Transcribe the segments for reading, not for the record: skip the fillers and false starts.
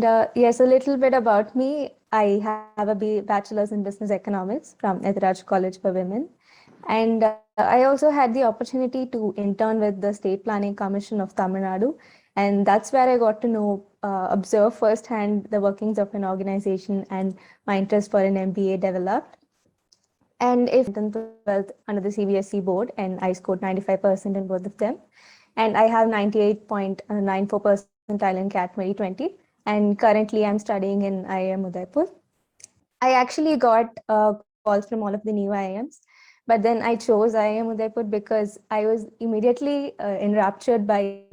Yes, a little bit about me. I have a bachelor's in business economics from Ethiraj College for Women. And I also had the opportunity to intern with the State Planning Commission of Tamil Nadu. And that's where I got to know, observe firsthand the workings of an organization and my interest for an MBA developed. And if in 12th under the CBSE board, and I scored 95% in both of them. And I have 98.94 percentile in CAT 2020. And currently I'm studying in IIM Udaipur. I actually got calls from all of the new IIMs, but then I chose IIM Udaipur because I was immediately enraptured by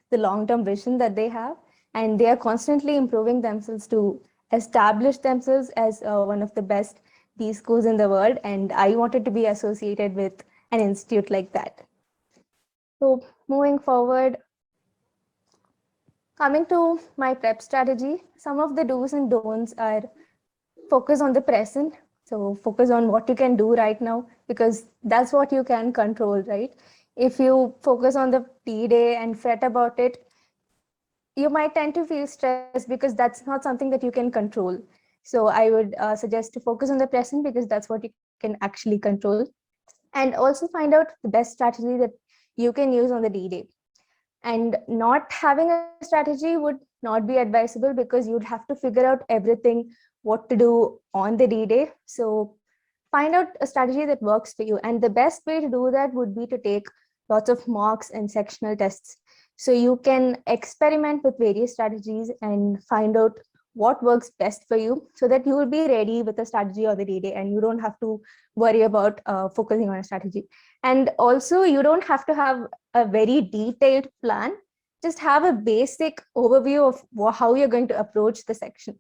the long-term vision that they have, and they are constantly improving themselves to establish themselves as one of the best B schools in the world, and I wanted to be associated with an institute like that. So moving forward, coming to my prep strategy, some of the do's and don'ts are focus on the present. So focus on what you can do right now, because that's what you can control, right? If you focus on the D-Day and fret about it, you might tend to feel stressed because that's not something that you can control. So I would suggest to focus on the present because that's what you can actually control. And also find out the best strategy that you can use on the D-Day. And not having a strategy would not be advisable because you'd have to figure out everything, what to do on the D-Day. So find out a strategy that works for you. And the best way to do that would be to take lots of mocks and sectional tests. So you can experiment with various strategies and find out what works best for you so that you will be ready with a strategy on the D-Day and you don't have to worry about focusing on a strategy. And also, you don't have to have a very detailed plan. Just have a basic overview of how you're going to approach the section.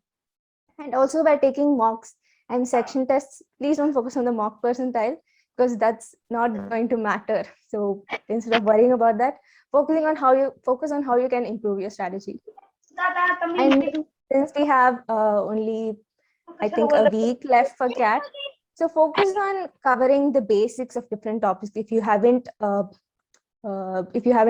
And also by taking mocks and section tests, please don't focus on the mock percentile because that's not going to matter. So instead of worrying about that, focus on how you can improve your strategy. And since we have only, I think, a week left for CAT, so focus on covering the basics of different topics. If you haven't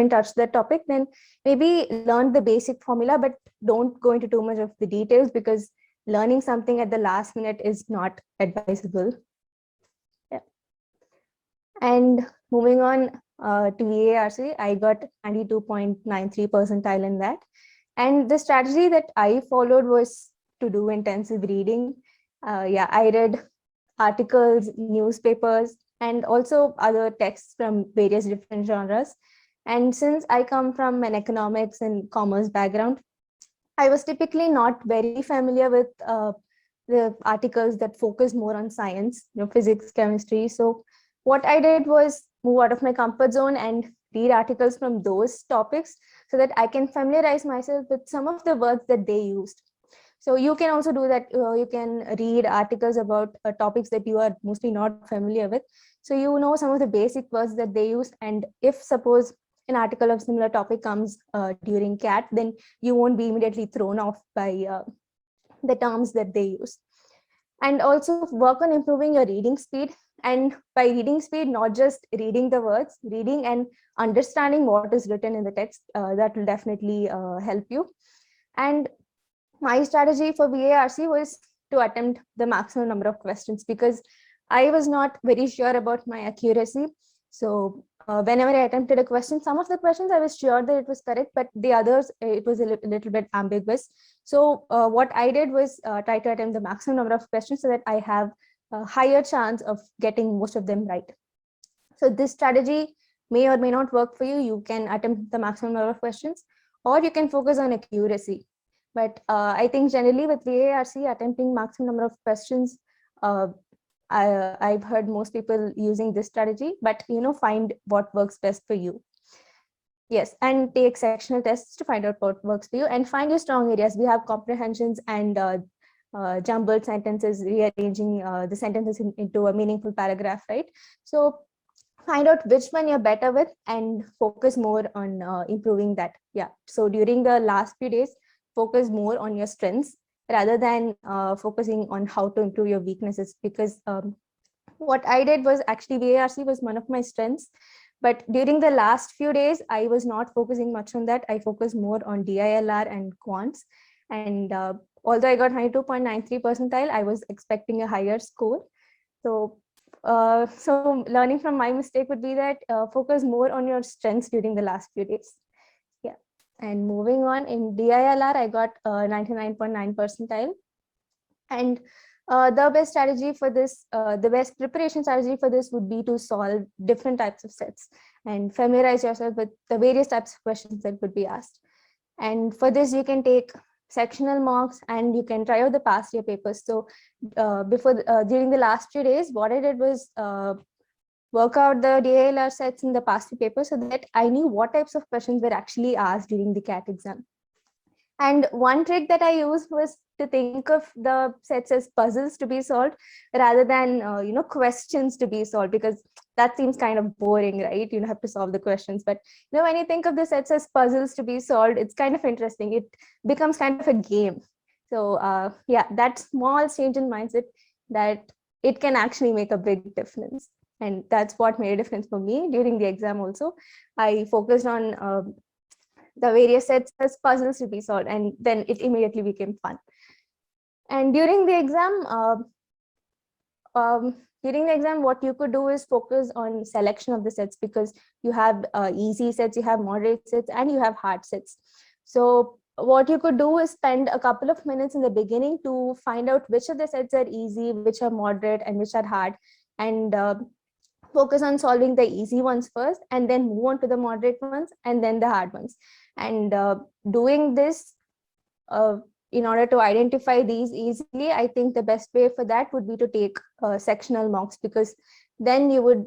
touched that topic, then maybe learn the basic formula, but don't go into too much of the details because learning something at the last minute is not advisable. Yeah. And moving on to VARC, I got 92.93 percentile in that. And the strategy that I followed was to do intensive reading. Yeah, I read articles, newspapers, and also other texts from various different genres. And since I come from an economics and commerce background, I was typically not very familiar with the articles that focus more on science, physics, chemistry. So what I did was move out of my comfort zone and read articles from those topics so that I can familiarize myself with some of the words that they used. So you can also do that. You can read articles about topics that you are mostly not familiar with. So you know some of the basic words that they use. And if suppose an article of similar topic comes during CAT, then you won't be immediately thrown off by the terms that they use. And also work on improving your reading speed. And by reading speed, not just reading the words, reading and understanding what is written in the text, that will definitely help you. And my strategy for VARC was to attempt the maximum number of questions because I was not very sure about my accuracy. So whenever I attempted a question, some of the questions I was sure that it was correct, but the others, it was a little bit ambiguous. So what I did was try to attempt the maximum number of questions so that I have a higher chance of getting most of them right. So this strategy may or may not work for you. You can attempt the maximum number of questions, or you can focus on accuracy. But I think generally with VARC, attempting maximum number of questions, I've heard most people using this strategy, but find what works best for you. Yes, and take sectional tests to find out what works for you and find your strong areas. We have comprehensions and jumbled sentences, rearranging the sentences into a meaningful paragraph, right? So find out which one you're better with and focus more on improving that. Yeah, so during the last few days, focus more on your strengths rather than focusing on how to improve your weaknesses, because what I did was actually VARC was one of my strengths, but during the last few days I was not focusing much on that. I focused more on DILR and quants, And although I got 92.93 percentile, I was expecting a higher score. So so learning from my mistake would be that focus more on your strengths during the last few days. Yeah. And moving on, in DILR, I got 99.9 percentile. And the best strategy for this, the best preparation strategy for this would be to solve different types of sets and familiarize yourself with the various types of questions that would be asked. And for this, you can take sectional mocks and you can try out the past year papers. So during the last few days, what I did was work out the DILR sets in the past few papers so that I knew what types of questions were actually asked during the CAT exam. And one trick that I used was to think of the sets as puzzles to be solved rather than questions to be solved, because that seems kind of boring, right? You have to solve the questions. But when you think of the sets as puzzles to be solved, it's kind of interesting. It becomes kind of a game. So yeah, that small change in mindset, that it can actually make a big difference. And that's what made a difference for me during the exam also. I focused on the various sets as puzzles to be solved, and then it immediately became fun. And during the exam, what you could do is focus on selection of the sets, because you have easy sets, you have moderate sets, and you have hard sets. So what you could do is spend a couple of minutes in the beginning to find out which of the sets are easy, which are moderate, and which are hard, and focus on solving the easy ones first, and then move on to the moderate ones, and then the hard ones. And doing this in order to identify these easily, I think the best way for that would be to take sectional mocks, because then you would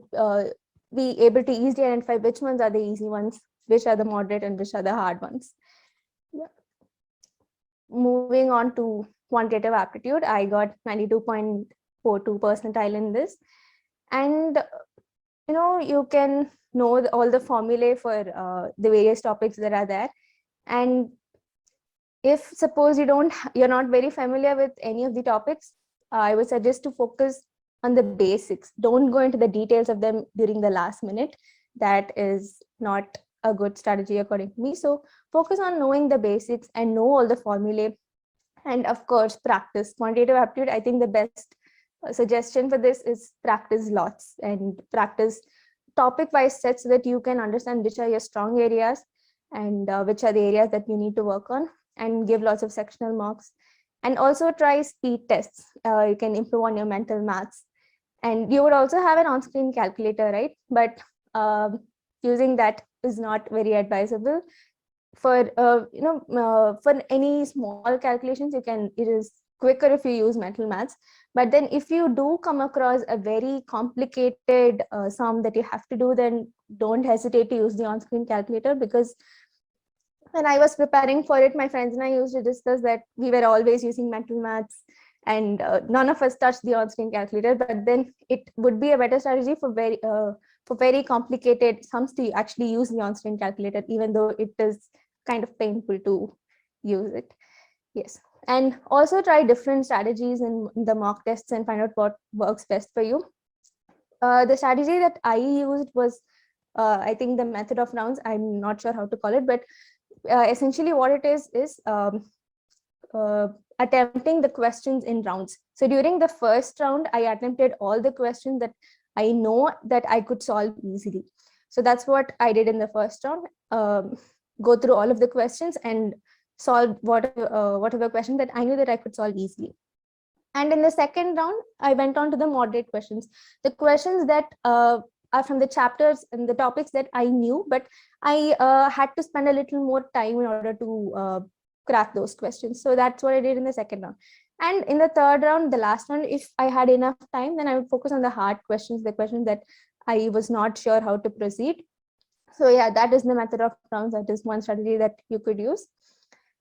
be able to easily identify which ones are the easy ones, which are the moderate, and which are the hard ones. Yeah. Moving on to quantitative aptitude, I got 92.42 percentile in this. And you can know all the formulae for the various topics that are there. And if suppose you're not very familiar with any of the topics, I would suggest to focus on the basics. Don't go into the details of them during the last minute. That is not a good strategy according to me. So focus on knowing the basics and know all the formulae. And of course, practice. Quantitative aptitude, I think the best suggestion for this is practice lots and practice topic-wise sets so that you can understand which are your strong areas and which are the areas that you need to work on, and give lots of sectional mocks. And also try speed tests. You can improve on your mental maths. And you would also have an on-screen calculator, right? But using that is not very advisable. For for any small calculations, it is quicker if you use mental maths. But then if you do come across a very complicated sum that you have to do, then don't hesitate to use the on-screen calculator, because when I was preparing for it, my friends and I used to discuss that we were always using mental maths, and none of us touched the on-screen calculator. But then it would be a better strategy for very complicated sums to actually use the on-screen calculator, even though it is kind of painful to use it. Yes. And also try different strategies in the mock tests and find out what works best for you. The strategy that I used was, I think, the method of rounds. I'm not sure how to call it, but essentially what it is attempting the questions in rounds. So during the first round, I attempted all the questions that I know that I could solve easily. So that's what I did in the first round. Go through all of the questions and solve whatever question that I knew that I could solve easily. And in the second round, I went on to the moderate questions, the questions that are from the chapters and the topics that I knew, but I had to spend a little more time in order to crack those questions. So that's what I did in the second round. And in the third round, the last round, if I had enough time, then I would focus on the hard questions, the questions that I was not sure how to proceed. So yeah, that is the method of rounds. That is one strategy that you could use.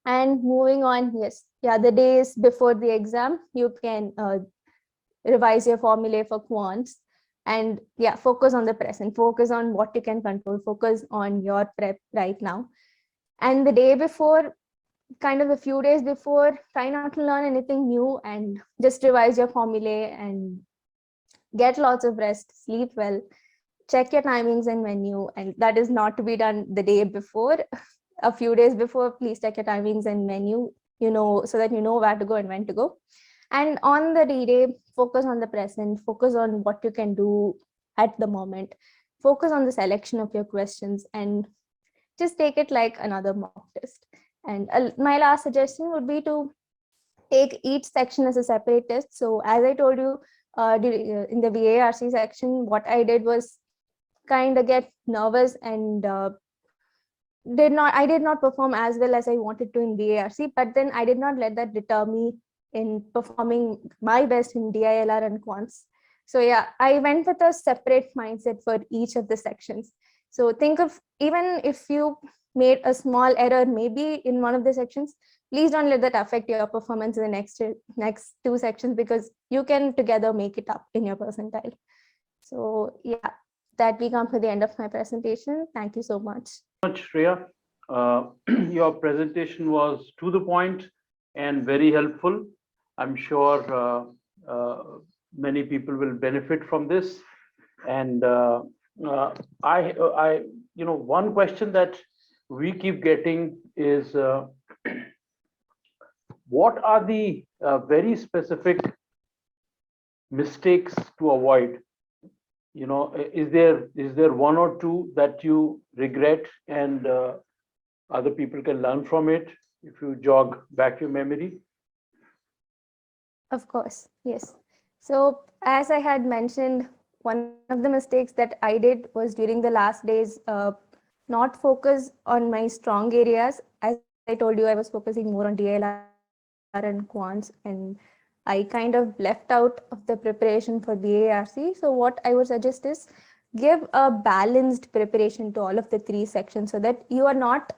And moving on, yes, yeah, the days before the exam, you can revise your formulae for quants, and yeah, focus on the present, focus on what you can control, focus on your prep right now. And the day before, kind of a few days before, try not to learn anything new and just revise your formulae and get lots of rest, sleep well, check your timings and menu. And that is not to be done the day before. A few days before, please check your timings and menu so that you know where to go and when to go. And on the D-Day, focus on the present, focus on what you can do at the moment, focus on the selection of your questions, and just take it like another mock test. And my last suggestion would be to take each section as a separate test. So as I told you, in the VARC section, what I did was kind of get nervous and I did not perform as well as I wanted to in VARC, but then I did not let that deter me in performing my best in DILR and quants. So yeah, I went with a separate mindset for each of the sections. So think of, even if you made a small error, maybe in one of the sections, please don't let that affect your performance in the next two sections, because you can together make it up in your percentile. So yeah, that we come to the end of my presentation. Thank you so much. Shreya. Your presentation was to the point and very helpful. I'm sure many people will benefit from this. And one question that we keep getting is, what are the very specific mistakes to avoid? Is there one or two that you regret and other people can learn from it, if you jog back your memory? Of course, yes. So as I had mentioned, one of the mistakes that I did was during the last days, not focus on my strong areas. As I told you, I was focusing more on DLR and quants, and I kind of left out of the preparation for VARC. So what I would suggest is give a balanced preparation to all of the three sections, so that you are not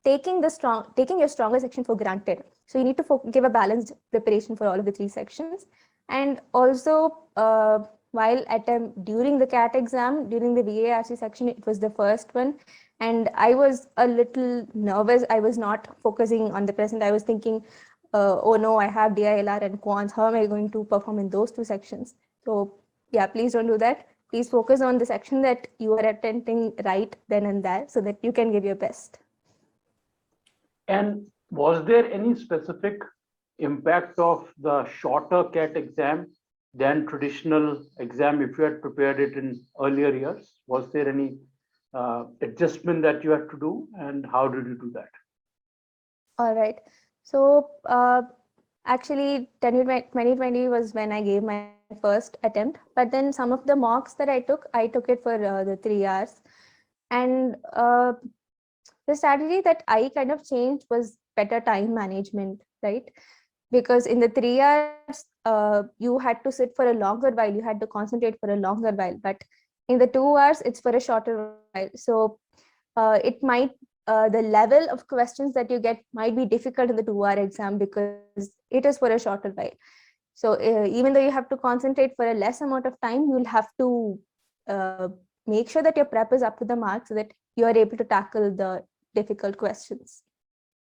taking your stronger section for granted. So you need to give a balanced preparation for all of the three sections. And also, during the CAT exam, during the VARC section, it was the first one, and I was a little nervous. I was not focusing on the present. I was thinking, oh no, I have DILR and quants. How am I going to perform in those two sections? So yeah, please don't do that. Please focus on the section that you are attending right then and there, so that you can give your best. And was there any specific impact of the shorter CAT exam than traditional exam if you had prepared it in earlier years? Was there any adjustment that you had to do, and how did you do that? All right. So actually, 2020 was when I gave my first attempt, but then some of the mocks that I took it for the 3 hours. And the strategy that I kind of changed was better time management, right? Because in the 3 hours, you had to sit for a longer while, you had to concentrate for a longer while, but in the 2 hours, it's for a shorter while. So it might, the level of questions that you get might be difficult in the 2-hour exam, because it is for a shorter while. So even though you have to concentrate for a less amount of time, you'll have to make sure that your prep is up to the mark, so that you are able to tackle the difficult questions.